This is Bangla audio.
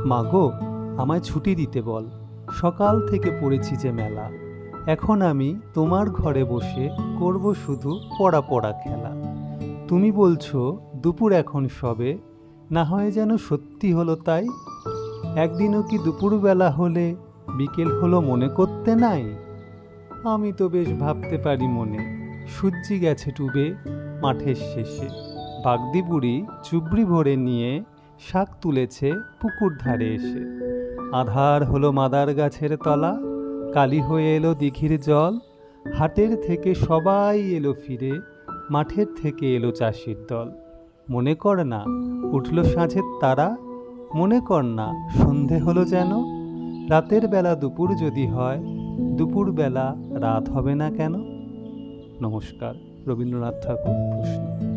মাগো, আমায় ছুটি দিতে বল। সকাল থেকে পড়েছি যে মেলা। এখন আমি তোমার ঘরে বসে করব শুধু পড়া পড়া খেলা। তুমি বলছো দুপুর এখন সবে, না হয় যেন সত্যি হলো তাই। একদিনও কি দুপুরবেলা হলে বিকেল হলো মনে করতে নাই? আমি তো বেশ ভাবতে পারি মনে, সূর্যি গেছে ডুবে মাঠের শেষে। বাগদি বুড়ি চুবড়ি ভরে নিয়ে শাক তুলেছে পুকুর ধারে এসে। আধার হলো মাদার গাছের তলা, কালি হয়ে এলো দিঘির জল। হাটের থেকে সবাই এলো ফিরে, মাঠের থেকে এলো চাষির দল। মনে কর না উঠল সাঁঝের তারা, মনে কর না সন্ধে হলো যেন। রাতের বেলা দুপুর যদি হয়, দুপুর বেলা রাত হবে না কেন? নমস্কার। রবীন্দ্রনাথ ঠাকুর প্রশ্ন।